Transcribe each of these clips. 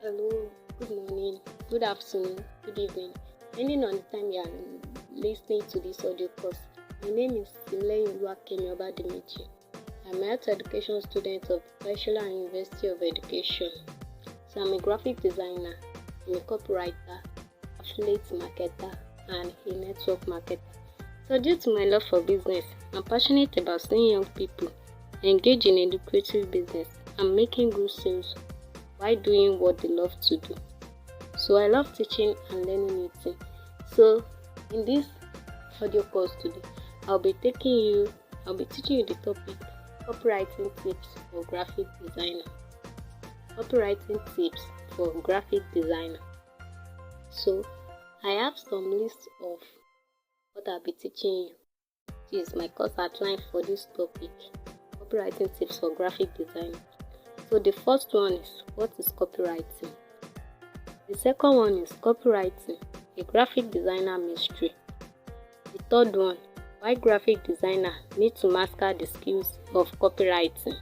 Hello, good morning, good afternoon, good evening, depending on the time you are listening to this audio course. My name is Timileyin Oluwakemi Obadimeji. I'm a health education student of Bachelor and University of Education. So I'm a graphic designer, I'm a copywriter, affiliate marketer, and a network marketer. So due to my love for business, I'm passionate about seeing young people engage in a lucrative business and making good sales while doing what they love to do. So I love teaching and learning new things. So in this audio course today, I'll be teaching you the topic copywriting tips for graphic designer. Copywriting tips for graphic designer. So I have some list of what I'll be teaching you. This is my course outline for this topic, copywriting tips for graphic designer. So the first one is, what is copywriting? The second one is copywriting, a graphic designer mystery. The third one, why graphic designer need to master the skills of copywriting.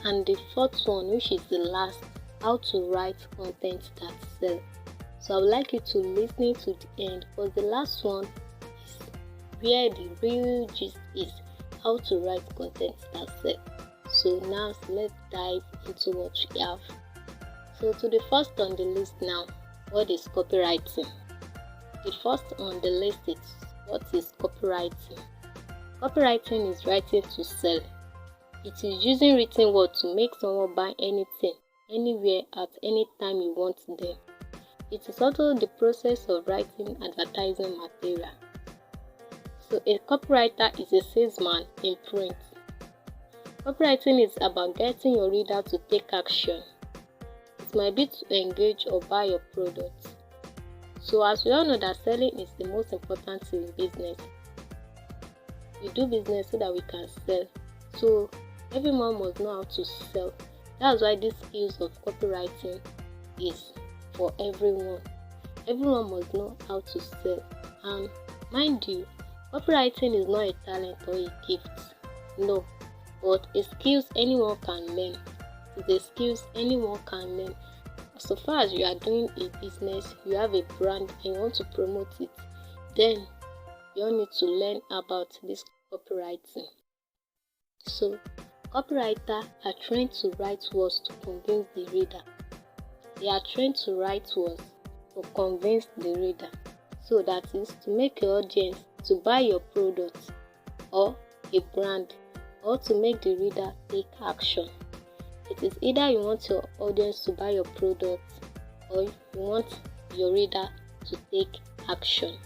And the fourth one, which is the last, how to write content that sells. So I would like you to listen to the end, because the last one is where the real gist is, how to write content that sells. So now let's dive into what we have. So to the first on the list now, what is copywriting? The first on the list is, what is copywriting? Copywriting is writing to sell. It is using written words to make someone buy anything, anywhere, at any time you want them. It is also the process of writing advertising material. So a copywriter is a salesman in print. Copywriting is about getting your reader to take action. It might be to engage or buy your product. So as we all know that selling is the most important thing in business. We do business so that we can sell. So everyone must know how to sell. That's why this skills of copywriting is for everyone. Everyone must know how to sell. And mind you, copywriting is not a talent or a gift. No. But a skills anyone can learn. It's a skills anyone can learn. So far as you are doing a business, you have a brand and you want to promote it, then you all need to learn about this copywriting. So copywriters are trained to write words to convince the reader. They are trained to write words to convince the reader. So that is to make your audience to buy your product or a brand, or to make the reader take action. It is either you want your audience to buy your product or you want your reader to take action.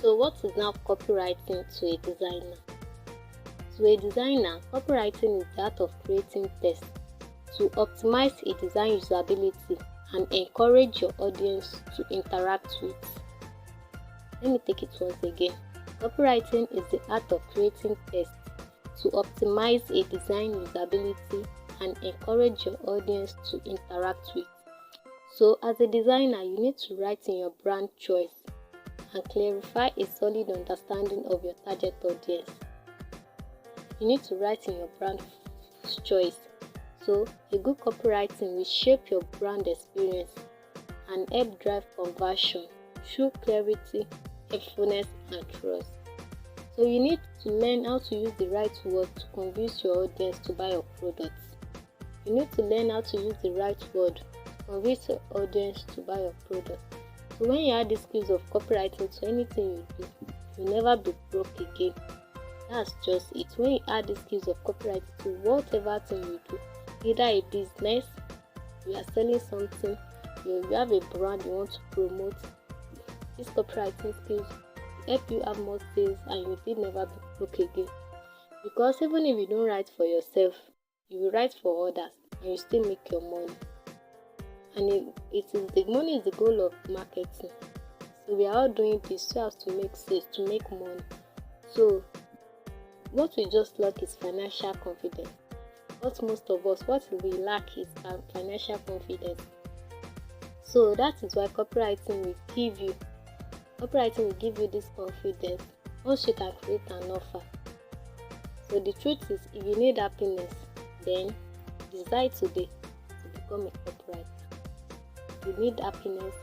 So what is now copywriting to a designer? To a designer, copywriting is the art of creating text to optimize a design usability and encourage your audience to interact with. Let me take it once again. Copywriting is the art of creating text to optimize a design usability and encourage your audience to interact with. So as a designer, you need to write in your brand choice and clarify a solid understanding of your target audience. You need to write in your brand choice. So a good copywriting will shape your brand experience and help drive conversion through clarity, helpfulness, and trust. So you need to learn how to use the right word to convince your audience to buy your products. You need to learn how to use the right word to convince your audience to buy your product. So when you add the skills of copywriting to anything you do, you'll never be broke again. That's just it. When you add the skills of copywriting to whatever thing you do, either a business, you are selling something, you have a brand you want to promote, these copywriting skills help you have more sales and you did never be broke again. Because even if you don't write for yourself, you will write for others and you still make your money. And the money is the goal of marketing. So we are all doing this so as to make sales, to make money. So what we just lack is financial confidence. What we lack is financial confidence. So that is why copywriting will give you this confidence once you can create an offer. So the truth is, if you need happiness, then decide today to become a copywriter. you need happiness,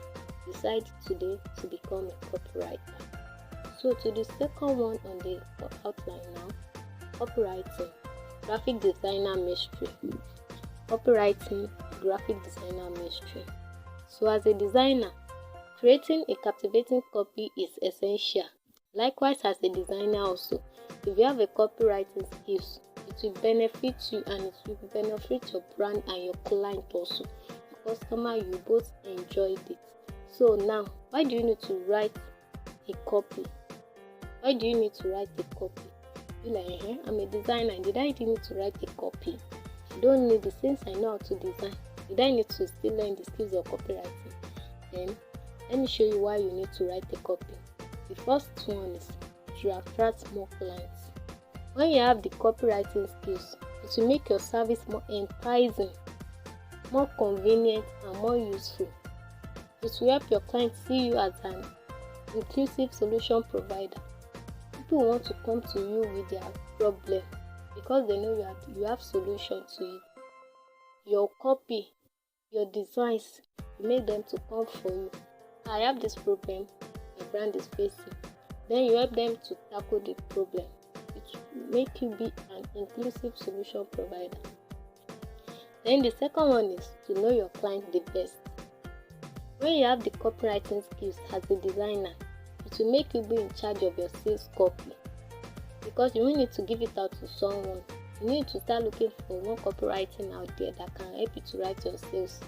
decide today to become a copywriter. So to the second one on the outline now, copywriting, graphic designer mystery. Copywriting, graphic designer mystery. So as a designer, creating a captivating copy is essential. Likewise, as a designer also, if you have a copywriting skills, it will benefit you and it will benefit your brand and your client also. Your customer, you both enjoyed it. So now, why do you need to write a copy? Why do you need to write a copy? You're like, I'm a designer. Did I need to write a copy? I don't need it since I know how to design. Did I need to still learn the skills of copywriting? Then, let me show you why you need to write a copy. The first one is to attract more clients. When you have the copywriting skills, it will make your service more enticing, more convenient, and more useful. It will help your clients see you as an inclusive solution provider. People want to come to you with their problem because they know you have solution to it. Your copy, your designs, you make them to come for you. I have this problem my brand is facing. Then you help them to tackle the problem. It will make you be an inclusive solution provider. Then the second one is to know your client the best. When you have the copywriting skills as a designer, it will make you be in charge of your sales copy. Because you will need to give it out to someone. You need to start looking for one copywriting out there that can help you to write your sales.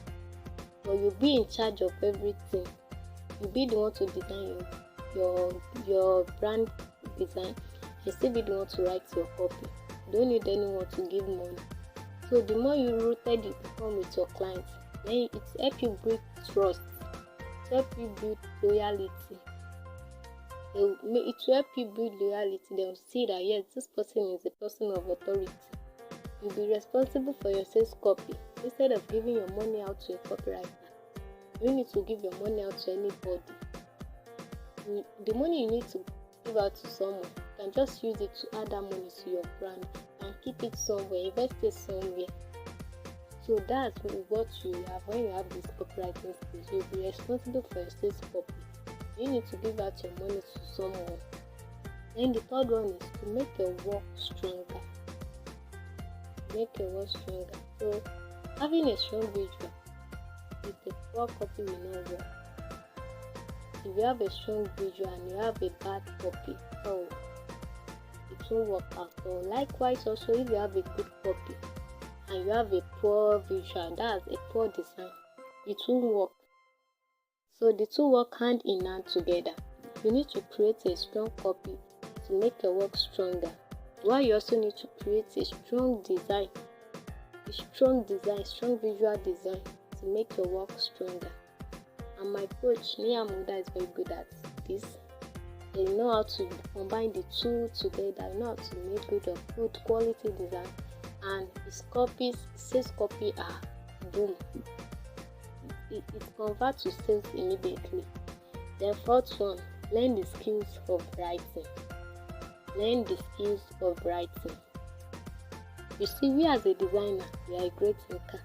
But you'll be in charge of everything. You'll be the one to design your brand design. You still be the one to write your copy. You don't need anyone to give money. So the more you rooted you become with your clients, then it helps you build trust. It helps you build loyalty. It will help you build loyalty. They will see that yes, this person is a person of authority. You'll be responsible for your sales copy. Instead of giving your money out to a copywriter, you need to give your money out to anybody. The money you need to give out to someone, you can just use it to add that money to your brand and keep it somewhere, invest it somewhere. So that's what you have when you have this copywriting skills. You'll be responsible for your sales copy. You need to give out your money to someone. Then the third one is to make your work stronger. Make your work stronger. So having a strong visual with a poor copy will not work. If you have a strong visual and you have a bad copy, it won't work out. So likewise also, if you have a good copy and you have a poor visual, that's a poor design, it won't work. So the two work hand in hand together. You need to create a strong copy to make your work stronger. While you also need to create a strong design, strong visual design to make your work stronger. And my coach, Nia Muda, is very good at this. They know how to combine the two together. They know how to make good quality design. And his sales copy are boom. It converts to sales immediately. The fourth one, learn the skills of writing. Learn the skills of writing. You see, we as a designer, we are a great thinker.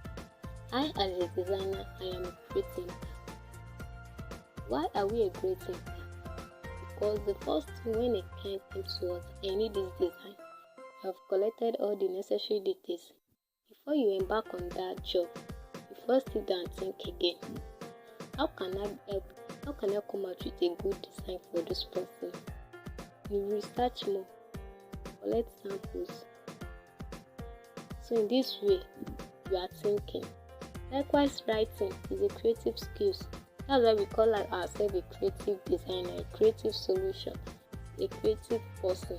I as a designer, I am a great thinker. Why are we a great thinker? Because the first thing when a client comes to us, I need this design. You have collected all the necessary details. Before you embark on that job, you first sit down and think again. How can I help? How can I come out with a good design for this person? You research more, collect samples. So in this way, you are thinking. Likewise, writing is a creative skills. That's why we call ourselves a creative designer, a creative solution, a creative person.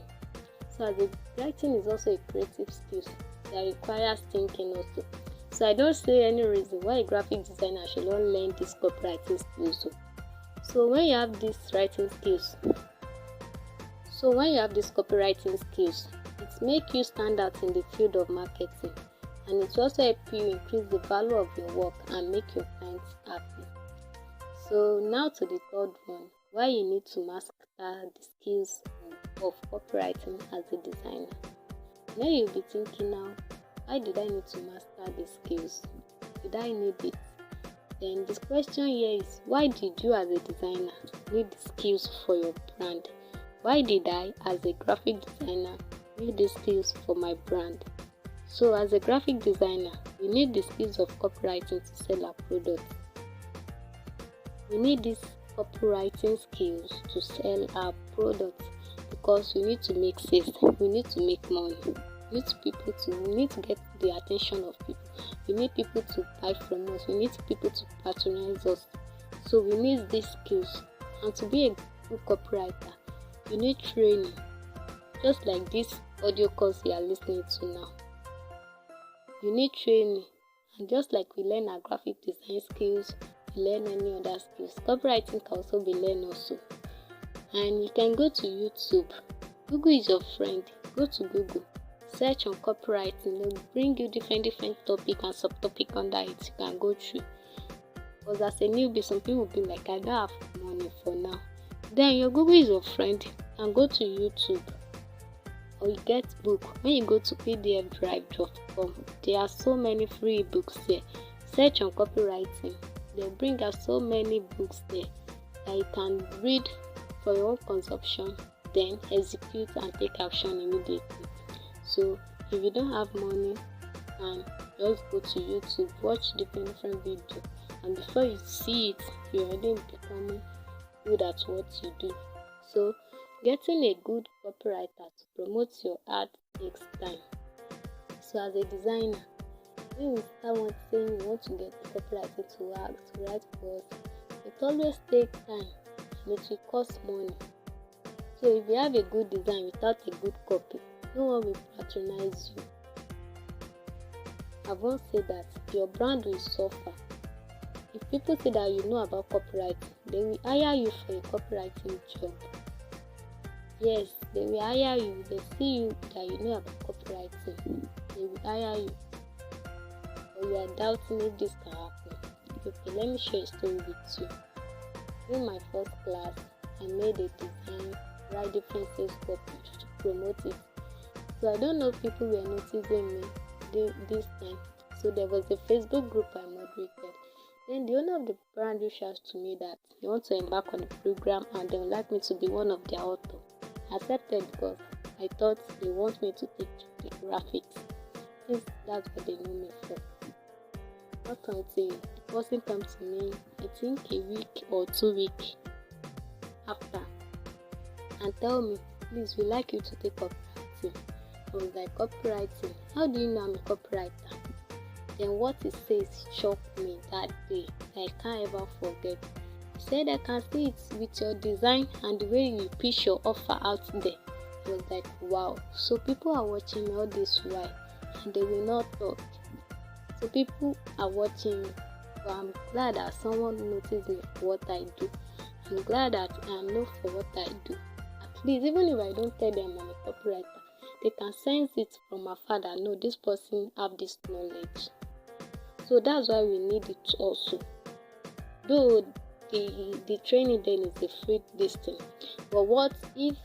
So writing is also a creative skills that requires thinking also. So I don't see any reason why a graphic designer should not learn this copywriting skills. So when you have these writing skills, it makes you stand out in the field of marketing, and it also help you increase the value of your work and make your clients happy. So now to the third one, why you need to master the skills of copywriting as a designer. Now you'll be thinking now, why did I need to master the skills? Did I need it? Then this question here is, why did you as a designer need the skills for your brand? Why did I as a graphic designer need the skills for my brand? So as a graphic designer, we need the skills of copywriting to sell our products. We need these copywriting skills to sell our products because we need to make sales, we need to make money. We need to get the attention of people. We need people to buy from us. We need people to patronize us. So we need these skills. And to be a good copywriter, you need training. Just like this audio course you are listening to now. You need training. And just like we learn our graphic design skills, we learn any other skills. Copywriting can also be learned also. And you can go to YouTube. Google is your friend. Go to Google. Search on copywriting, they'll bring you different topic and subtopic under it you can go through. Because as a newbie, some people will be like, I don't have money for now. Then your Google is your friend, and go to YouTube or you get book. When you go to pdfdrive.com, there are so many free books there. Search on copywriting, they'll bring out so many books there that you can read for your own consumption, then execute and take action immediately. So if you don't have money, and just go to YouTube, watch different videos, and before you see it, you're already becoming good at what you do. So getting a good copywriter to promote your ad takes time. So as a designer, when you start saying you want to get a copywriter to write for us, it always takes time and it will cost money. So if you have a good design without a good copy, no one will patronize you. I've once said that your brand will suffer. If people say that you know about copywriting, they will hire you for a copywriting job. Yes, they will hire you. They see you that you know about copywriting. They will hire you. But you are doubting if this can happen. Okay, let me share a story with you. In my first class, I made a design, write different sales copy to promote it. So I don't know if people were noticing me this time. So there was a Facebook group I moderated. Then the owner of the brand reached out to me that they want to embark on the program and they would like me to be one of their authors. I accepted because I thought they want me to take the graphics, since that's what they know me for. Not until the person comes to me, I think a week or 2 weeks after, and tell me, please, we'd like you to take copywriting. I was like, copywriting? How do you know I'm a copywriter? Then what he says shocked me that day. I can't ever forget. He said, I can see it with your design and the way you pitch your offer out there. I was like, wow. So people are watching me all this while and they will not talk. So people are watching me. But I'm glad that someone noticed me for what I do. I'm glad that I am known for what I do. At least even if I don't tell them I'm a copywriter, they can sense it from afar that no, this person have this knowledge. So that's why we need it also. Though the training then is a free distance, but what if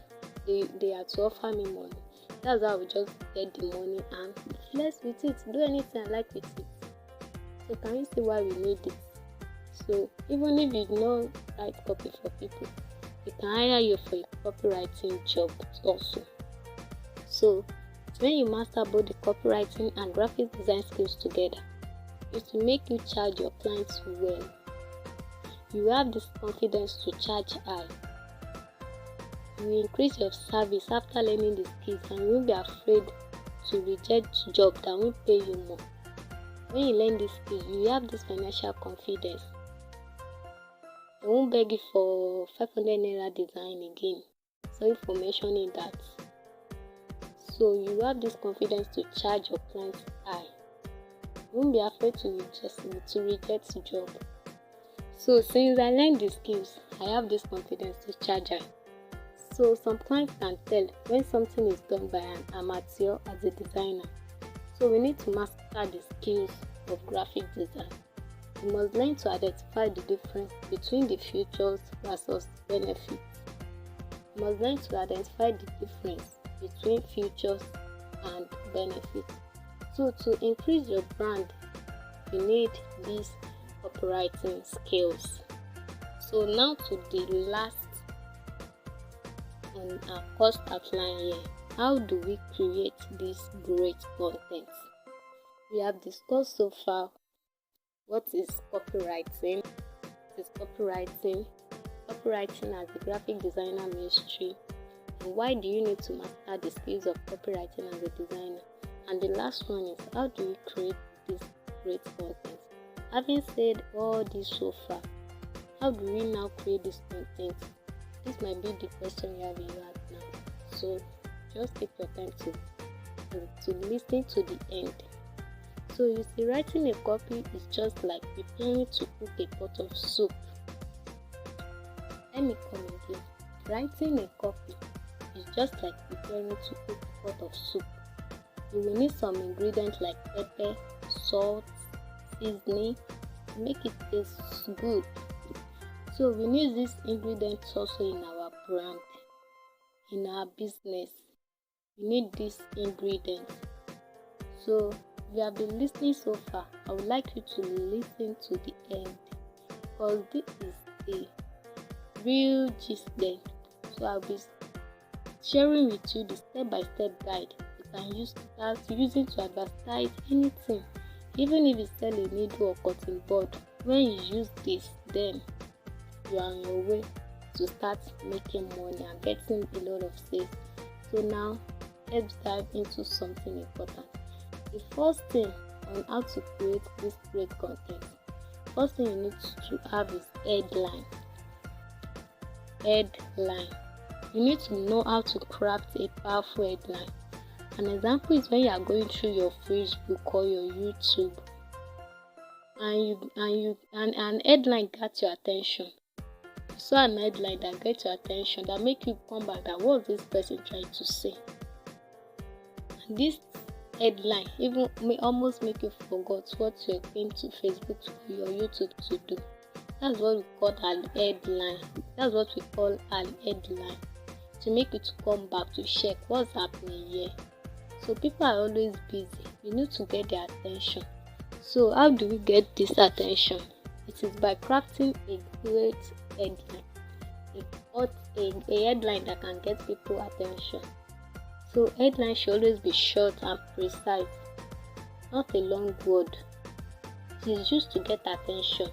they are to offer me money? That's how I will just get the money and flex with it, do anything I like with it. So can you see why we need it? So even if you don't write copy for people, they can hire you for a copywriting job also. So when you master both the copywriting and graphic design skills together, it will make you charge your clients well. You have this confidence to charge high. You will increase your service after learning the skills and you won't be afraid to reject jobs that won't pay you more. When you learn this skill, you have this financial confidence. They won't beg you for 500 naira design again. Sorry for mentioning that. So you have this confidence to charge your clients high. You won't be afraid to reject the job. So since I learned the skills, I have this confidence to charge high. So some clients can tell when something is done by an amateur as a designer. So we need to master the skills of graphic design. We must learn to identify the difference between the features versus benefits. We must learn to identify the difference between features and benefits. So to increase your brand, you need these copywriting skills. So now to the last on our course outline here. How do we create this great content? We have discussed so far what is copywriting. Copywriting as a graphic designer mystery, and why do you need to master the skills of copywriting as a designer? And the last one is, how do we create this great content? Having said all this so far, how do we now create this content? This might be the question you have in your heart now. So just take your time to listen to the end. So you see, writing a copy is just like preparing to cook a pot of soup. Let me come again. Writing a copy is just like preparing to cook a pot of soup. You will need some ingredients like pepper, salt, seasoning to make it taste good. So we need these ingredients also in our brand, in our business. We need these ingredients. So if you have been listening so far, I would like you to listen to the end, because this is the real gist then. So I'll be sharing with you the step-by-step guide you can use to start using to advertise anything. Even if you sell a needle or cotton board, when you use this, then you are on your way to start making money and getting a lot of sales. So now let's dive into something important. The first thing on how to create this great content, first thing you need to have is headline. You need to know how to craft a powerful headline. An example is when you are going through your Facebook or your YouTube and an headline got your attention. So an headline that gets your attention, that make you come back, that what this person trying to say. And this headline even may almost make you forget what you came to Facebook to or YouTube to do. That's what we call an headline. That's what we call an headline. To make you to come back to check what's happening here. So people are always busy. You need to get their attention. So how do we get this attention? It is by crafting a great headline. A headline that can get people attention. So headline should always be short and precise, not a long word. It is used to get attention.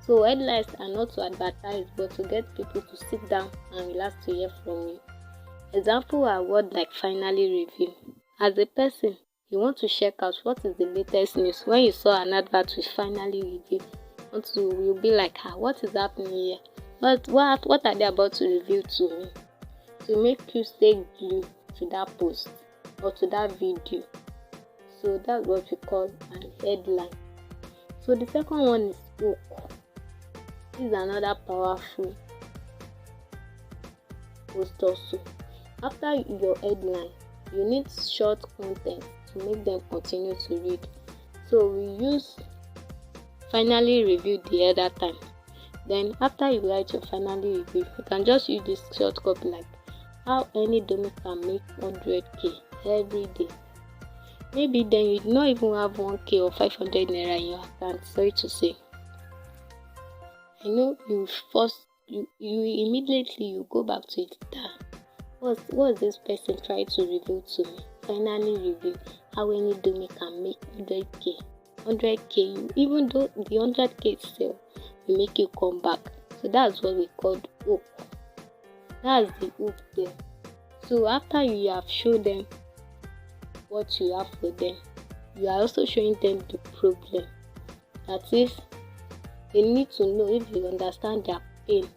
So headlines are not to advertise, but to get people to sit down and relax to hear from you. Example are words like finally review. As a person, you want to check out what is the latest news. When you saw an advert with finally review, you'll be like, what is happening here? What are they about to reveal to me? To make you stay glued to that post or to that video. So that's what we call an headline. So the second one is hook. This is another powerful post also. After your headline, you need short content to make them continue to read. So we use finally review the other time. Then after you write your finally review, you can just use this short copy like how any dummy can make 100k every day. Maybe then you do not even have 1k or 500 naira in your account, sorry to say. You immediately go back to it. What's this person trying to reveal to me? Finally review how any dummy can make 100k, even though the 100k itself will make you come back. So that's what we call hook. That's the hook there. So after you have shown them what you have for them, you are also showing them the problem. That is, they need to know if you understand their pain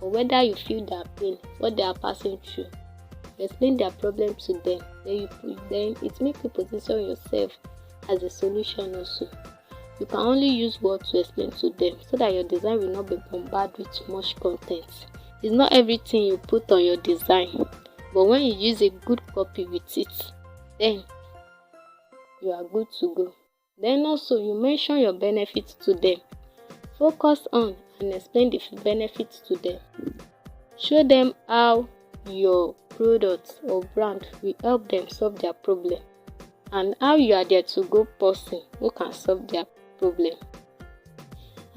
or whether you feel their pain, what they are passing through. You explain their problem to them. Then it makes you position yourself as a solution also. You can only use words to explain to them so that your design will not be bombarded with too much content. It's not everything you put on your design, but when you use a good copy with it, then you are good to go. Then also you mention your benefits to them. Focus on and explain the benefits to them. Show them how your product or brand will help them solve their problem and how you are there to go person who can solve their problem.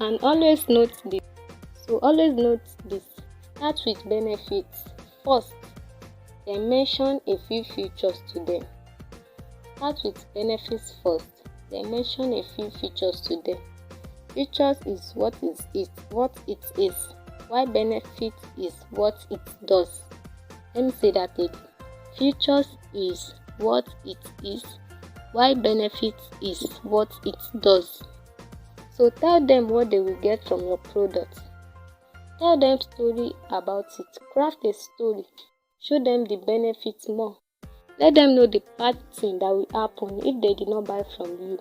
And always note this. So always note this. Start with benefits first, then mention a few features to them. Start with benefits first, then mention a few features to them. Features is what it is, while benefit is what it does. Let me say that again. Features is what it is, while benefit is what it does. So tell them what they will get from your product. Tell them story about it. Craft a story. Show them the benefits more. Let them know the bad thing that will happen if they did not buy from you.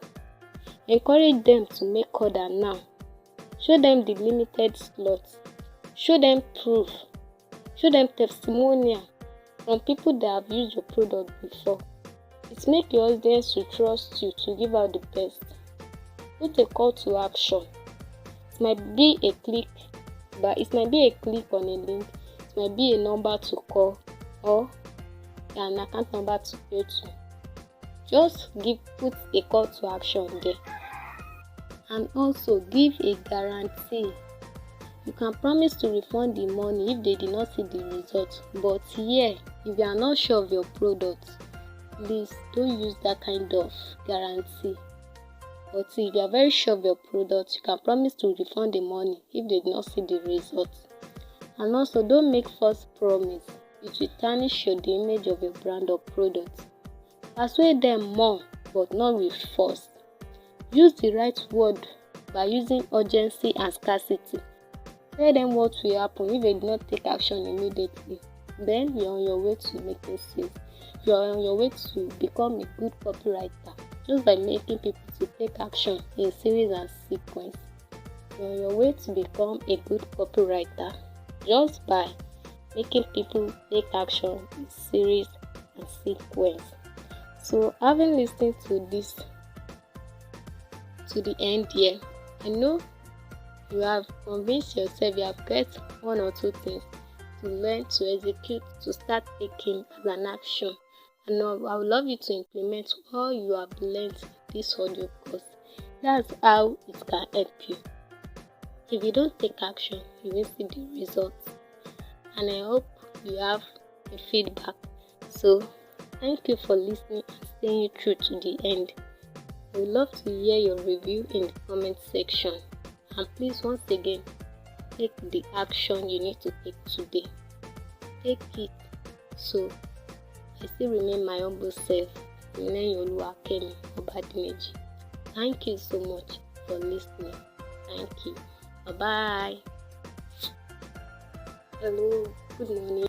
Encourage them to make order now. Show them the limited slots. Show them proof. Show them testimonial from people that have used your product before. It makes your audience to trust you to give out the best. Put a call to action. It might be a click on a link. It might be a number to call or an account number to pay to. Just put a call to action there. And also give a guarantee. You can promise to refund the money if they did not see the result. But here, if you are not sure of your product, please don't use that kind of guarantee. But if you are very sure of your product, you can promise to refund the money if they did not see the result. And also, don't make false promise. It will tarnish the image of your brand or product. Persuade them more, but not with force. Use the right word by using urgency and scarcity. Tell them what will happen if they do not take action immediately. Then you're on your way to making sales. You're on your way to become a good copywriter just by making people to take action in series and sequence. You're on your way to become a good copywriter just by making people take action in series and sequence. So having listened to this to the end here, I know you have convinced yourself, you have got one or two things to learn, to execute, to start taking as an action. And I would love you to implement all you have learned in this audio course. That's how it can help you. If you don't take action, you won't see the results. And I hope you have a feedback. So thank you for listening and staying through to the end. I would love to hear your review in the comment section. And please, once again, take the action you need to take today. Take it. So I still remain my humble self, Timileyin Oluwakemi Obadimeji. Thank you so much for listening. Thank you. Bye-bye. Hello. Good morning.